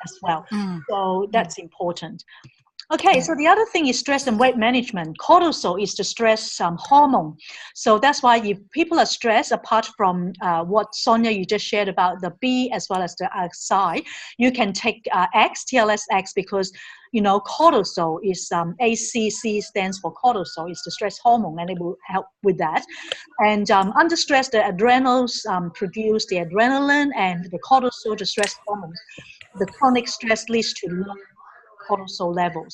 as well. So that's important. Okay, so the other thing is stress and weight management. Cortisol is the stress hormone. So that's why if people are stressed, apart from what Sonia you just shared about the B as well as the Xi, you can take TLS-X, because cortisol is ACC stands for cortisol. It's the stress hormone, and it will help with that. And under stress, the adrenals produce the adrenaline, and the cortisol, the stress hormones. The chronic stress leads to low cortisol levels.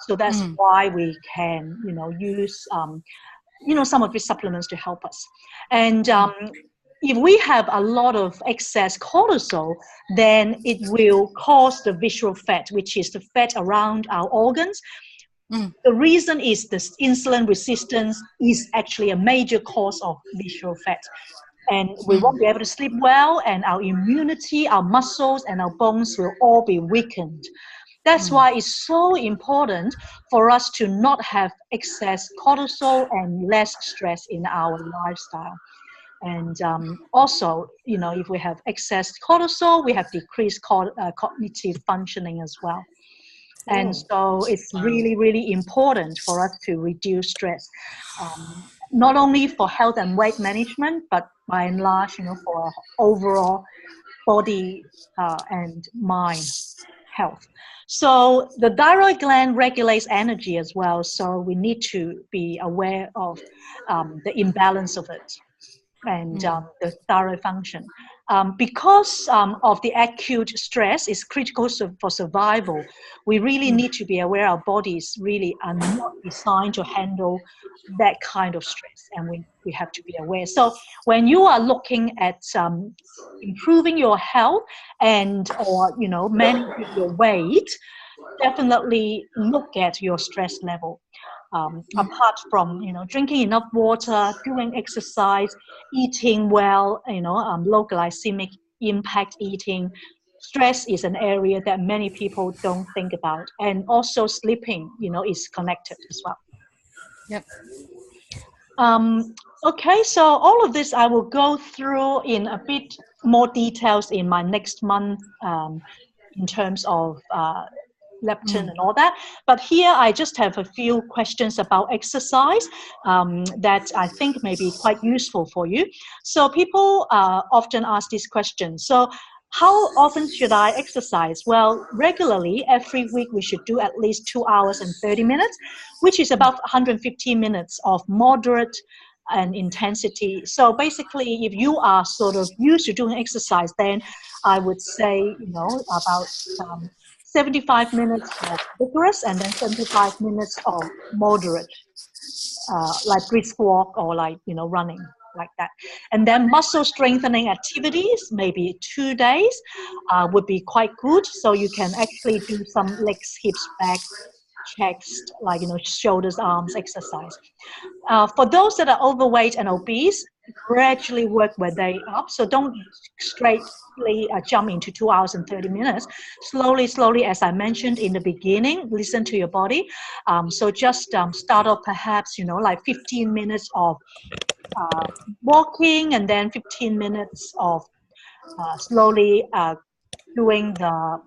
So that's why we can, use, some of these supplements to help us. And if we have a lot of excess cortisol, then it will cause the visceral fat, which is the fat around our organs. The reason is the insulin resistance is actually a major cause of visceral fat. And we won't be able to sleep well, and our immunity, our muscles, and our bones will all be weakened. That's why it's so important for us to not have excess cortisol and less stress in our lifestyle. And also, if we have excess cortisol, we have decreased cognitive functioning as well. And so it's really, really important for us to reduce stress, not only for health and weight management, but by and large, for overall body and mind health. So the thyroid gland regulates energy as well. So we need to be aware of the imbalance of it and the thyroid function. Because of the acute stress is critical for survival, we really need to be aware our bodies really are not designed to handle that kind of stress, and we have to be aware. So when you are looking at improving your health or managing your weight, definitely look at your stress level. Apart from drinking enough water, doing exercise, eating well, low glycemic impact eating, stress is an area that many people don't think about. And also sleeping is connected as well. Yep. Okay, so all of this I will go through in a bit more details in my next month in terms of leptin and all that. But here I just have a few questions about exercise that I think may be quite useful for you. So people often ask this question. So How often should I exercise? Well, regularly, every week we should do at least 2 hours and 30 minutes, which is about 115 minutes of moderate and intensity. So basically, if you are sort of used to doing exercise, then I would say, you know, about 75 minutes of vigorous and then 75 minutes of moderate, like brisk walk or like, you know, running like that. And then muscle strengthening activities, maybe 2 days would be quite good. So you can actually do some legs, hips, back, chest, like, you know, shoulders, arms exercise. For those that are overweight and obese, gradually work their day up. So don't straightly jump into 2 hours and 30 minutes. Slowly, as I mentioned in the beginning, listen to your body. So just start off perhaps, you know, like 15 minutes of walking, and then 15 minutes of slowly doing the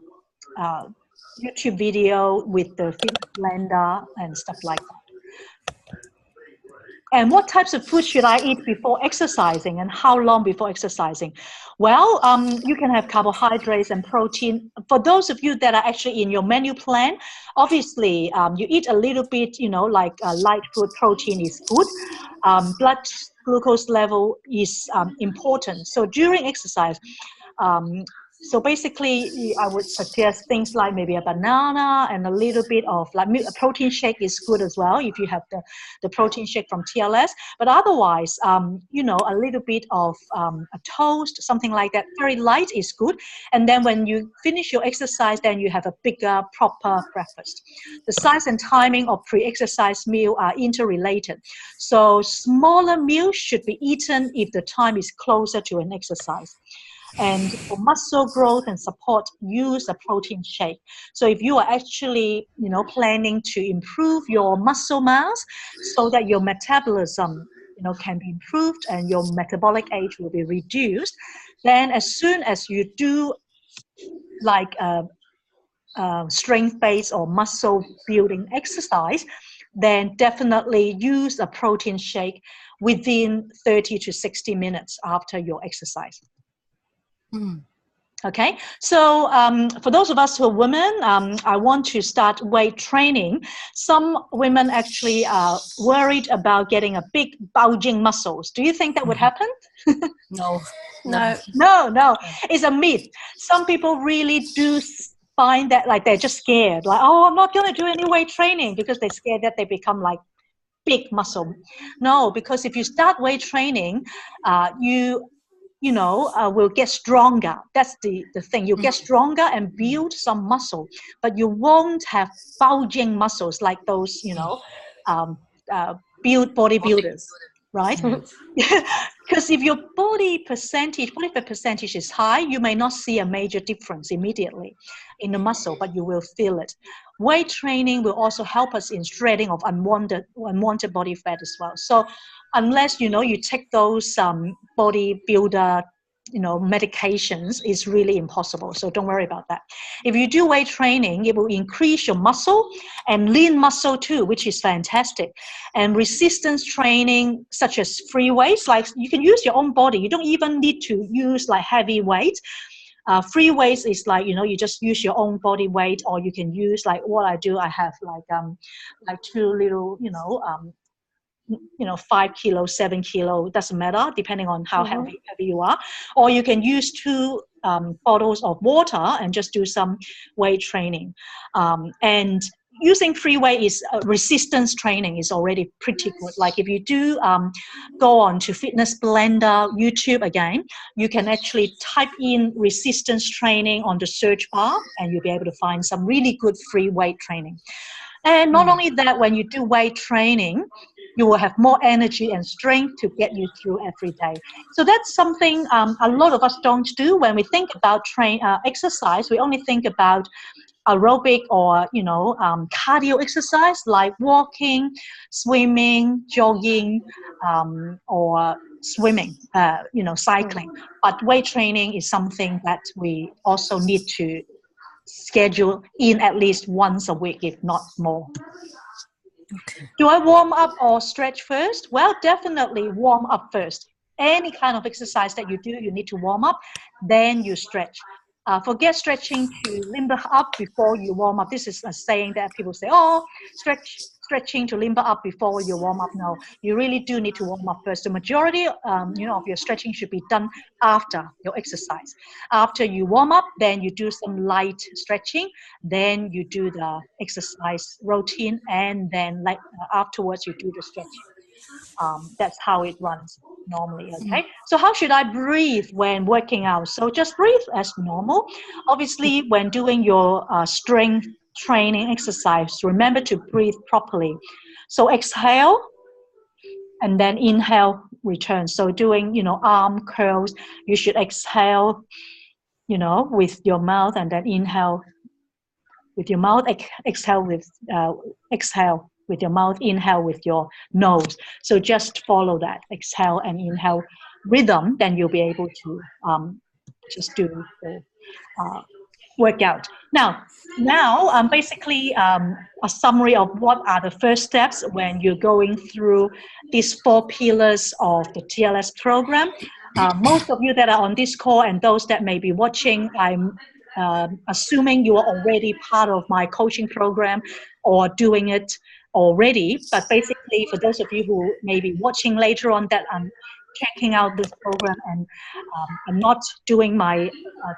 YouTube video with the fitness blender and stuff like that. And what types of food should I eat before exercising, and how long before exercising? Well, you can have carbohydrates and protein. For those of you that are actually in your menu plan, obviously you eat a little bit, you know, like light food. Protein is good. Blood glucose level is important. So during exercise, so basically, I would suggest things like maybe a banana and a little bit of like a protein shake is good as well if you have the protein shake from TLS. But otherwise, you know, a little bit of a toast, something like that, very light is good. And then when you finish your exercise, then you have a bigger, proper breakfast. The size and timing of pre-exercise meal are interrelated. So smaller meals should be eaten if the time is closer to an exercise. And for muscle growth and support, use a protein shake. So if you are actually, you know, planning to improve your muscle mass so that your metabolism, you know, can be improved and your metabolic age will be reduced, then as soon as you do like strength-based or muscle building exercise, then definitely use a protein shake within 30 to 60 minutes after your exercise. Okay, so for those of us who are women, I want to start weight training. Some women actually are worried about getting a big bulging muscles. Do you think that would happen? No. It's a myth. Some people really do find that like they're just scared, like, oh, I'm not going to do any weight training because they're scared that they become like big muscle. No, because if you start weight training, you know, will get stronger. That's the thing. You get stronger and build some muscle, but you won't have bulging muscles like those, you know, bodybuilders, right? Because if your body percentage is high, you may not see a major difference immediately in the muscle, but you will feel it. Weight training will also help us in shredding of unwanted body fat as well. So unless, you know, you take those bodybuilder, you know, medications, is really impossible. So don't worry about that. If you do weight training, it will increase your muscle and lean muscle too, which is fantastic. And resistance training, such as free weights, like you can use your own body. You don't even need to use like heavy weight. Free weights is like, you know, you just use your own body weight, or you can use like what I do. I have like two little, you know, 5 kilos, 7 kilo, doesn't matter, depending on how heavy you are. Or you can use 2 bottles of water and just do some weight training. And using free weight is resistance training is already pretty good. Like if you do go on to Fitness Blender YouTube again, you can actually type in resistance training on the search bar and you'll be able to find some really good free weight training. And not only that, when you do weight training, you will have more energy and strength to get you through every day. So that's something a lot of us don't do. When we think about exercise, we only think about aerobic or, you know, cardio exercise like walking, swimming, jogging, or swimming, you know, cycling. But weight training is something that we also need to schedule in at least once a week, if not more. Okay. Do I warm up or stretch first? Well, definitely warm up first. Any kind of exercise that you do, you need to warm up, then you stretch. Forget stretching to limber up before you warm up. This is a saying that people say, oh, stretching to limber up before you warm up. No, you really do need to warm up first. The majority, of your stretching should be done after your exercise. After you warm up, then you do some light stretching, then you do the exercise routine, and then afterwards you do the stretching. That's how it runs normally. Okay, so how should I breathe when working out? So just breathe as normal. Obviously, when doing your strength training exercise, remember to breathe properly. So exhale and then inhale, return. So doing arm curls, you should exhale with your mouth, and then inhale with your mouth, exhale with your mouth, inhale with your nose. So just follow that exhale and inhale rhythm, then you'll be able to just do the workout. Now, basically a summary of what are the first steps when you're going through these 4 pillars of the TLS program. Most of you that are on this call and those that may be watching, I'm assuming you are already part of my coaching program or doing it already. But basically, for those of you who may be watching later on that I'm checking out this program and I'm not doing my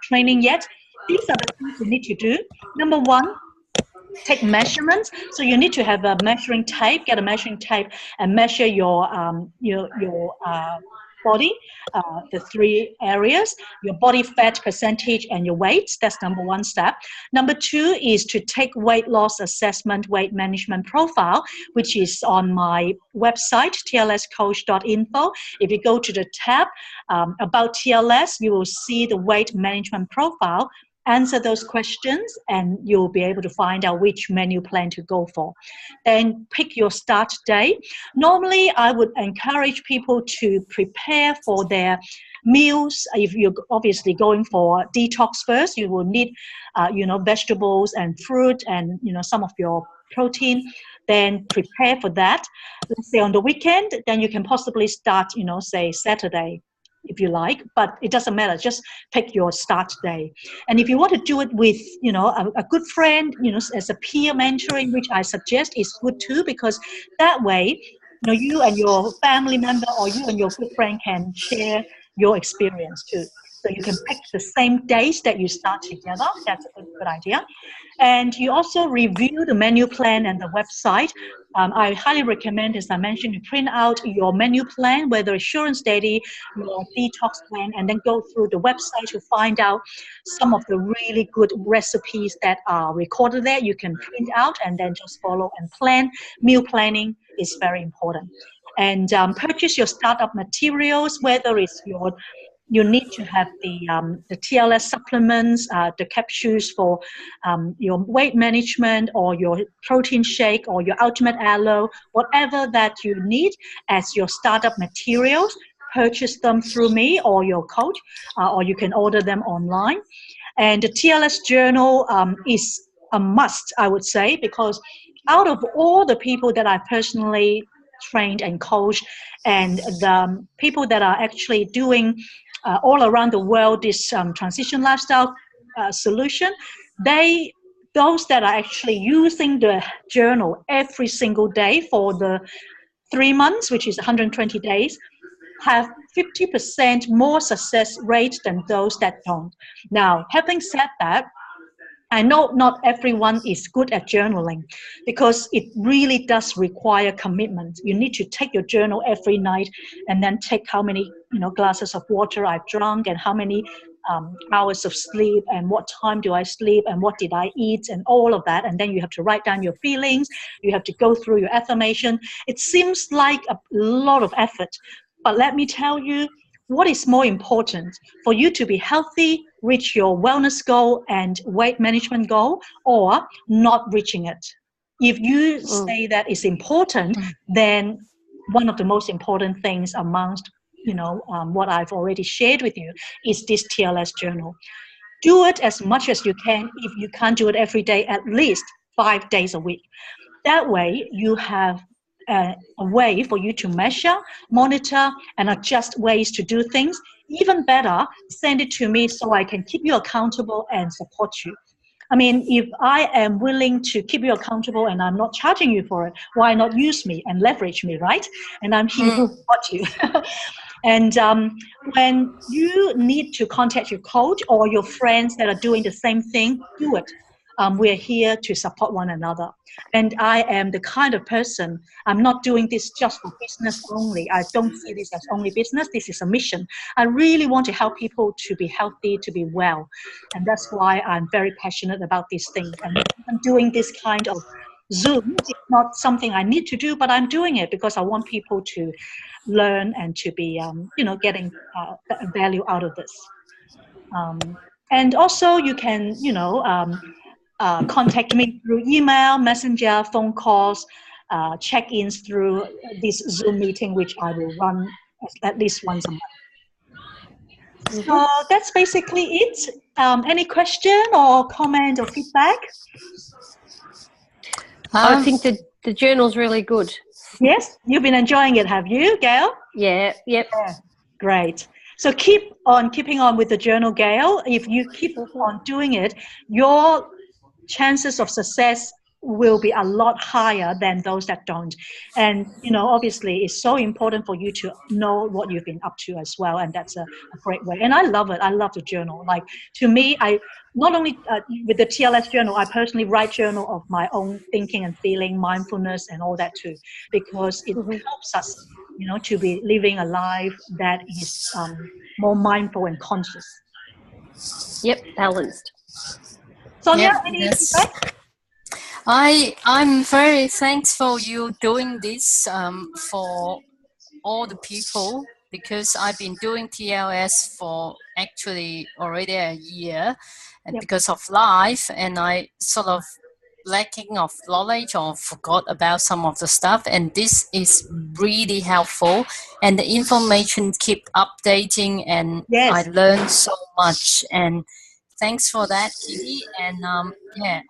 training yet, these are the things you need to do. Number 1, take measurements. So you need to have a measuring tape, get a measuring tape and measure your body, the 3 areas, your body fat percentage and your weight. That's number 1 step. Number 2 is to take weight loss assessment, weight management profile, which is on my website, tlscoach.info. If you go to the tab about TLS, you will see the weight management profile. Answer those questions and you'll be able to find out which menu plan to go for. Then pick your start day. Normally, I would encourage people to prepare for their meals. If you're obviously going for detox first, you will need, vegetables and fruit and, some of your protein. Then prepare for that. Let's say on the weekend, then you can possibly start, say Saturday, if you like, but it doesn't matter. Just pick your start day. And if you want to do it with, a good friend, as a peer mentoring, which I suggest is good too, because that way, you and your family member or you and your good friend can share your experience too. So you can pick the same days that you start together. That's a good idea. And you also review the menu plan and the website. I highly recommend, as I mentioned, you print out your menu plan, whether Assurance Daily, your detox plan, and then go through the website to find out some of the really good recipes that are recorded there. You can print out and then just follow and plan. Meal planning is very important. And purchase your startup materials, whether it's you need to have the TLS supplements, the capsules for your weight management or your protein shake or your ultimate aloe, whatever that you need as your startup materials. Purchase them through me or your coach, or you can order them online. And the TLS journal is a must, I would say, because out of all the people that I personally trained and coached and the people that are actually doing all around the world this transition lifestyle solution, those that are actually using the journal every single day for the 3 months, which is 120 days, have 50% more success rate than those that don't. Now, having said that, I know not everyone is good at journaling because it really does require commitment. You need to take your journal every night and then take how many glasses of water I've drunk and how many hours of sleep and what time do I sleep and what did I eat and all of that. And then you have to write down your feelings. You have to go through your affirmation. It seems like a lot of effort, but let me tell you, what is more important for you to be healthy, reach your wellness goal and weight management goal, or not reaching it? If you say that is important, then one of the most important things amongst what I've already shared with you is this TLS journal. Do it as much as you can. If you can't do it every day, at least 5 days a week. That way you have a way for you to measure, monitor, and adjust ways to do things even better, send it to me so I can keep you accountable and support you. I mean, if I am willing to keep you accountable and I'm not charging you for it, why not use me and leverage me, right? And I'm here to support you. And when you need to contact your coach or your friends that are doing the same thing, do it. We're here to support one another. And I am the kind of person, I'm not doing this just for business only. I don't see this as only business. This is a mission. I really want to help people to be healthy, to be well. And that's why I'm very passionate about this thing. And I'm doing this kind of Zoom. It's not something I need to do, but I'm doing it because I want people to learn and to be, getting value out of this. And also you can, contact me through email, messenger, phone calls, check-ins through this Zoom meeting, which I will run at least once a month. So that's basically it. Any question or comment or feedback? I think the journal's really good. Yes, you've been enjoying it, have you, Gail? Yeah, yep. Yeah, great. So keep on keeping on with the journal, Gail. If you keep on doing it, your chances of success will be a lot higher than those that don't. And, obviously it's so important for you to know what you've been up to as well. And that's a great way. And I love it. I love the journal. Like, to me, I not only with the TLS journal, I personally write journal of my own thinking and feeling, mindfulness and all that too, because it helps us, to be living a life that is more mindful and conscious. Yep, balanced. Sonia, any feedback? I'm very thankful you doing this for all the people, because I've been doing TLS for actually already a year, and because of life, and I sort of lacking of knowledge or forgot about some of the stuff, and this is really helpful, and the information keep updating, and I learned so much, and thanks for that, Kitty. And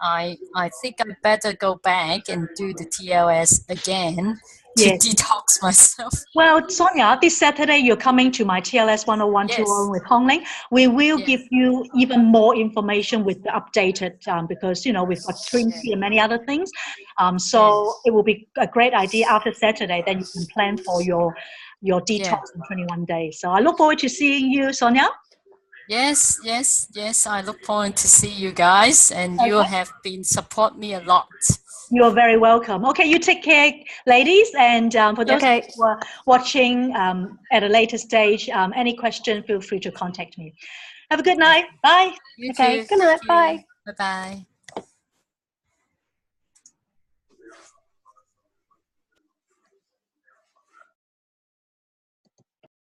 I think I better go back and do the TLS again to detox myself. Well, Sonia, this Saturday you're coming to my TLS 101 201 with Hong Ling. We will give you even more information with the updated, because, we've got drinks here and many other things. So it will be a great idea after Saturday, then you can plan for your detox in 21 days. So I look forward to seeing you, Sonia. Yes. I look forward to see you guys, and you have been support me a lot. You're very welcome. Okay, you take care, ladies. And for those who are watching at a later stage, any question, feel free to contact me. Have a good night. Bye. You too. Good night. Bye. Bye-bye.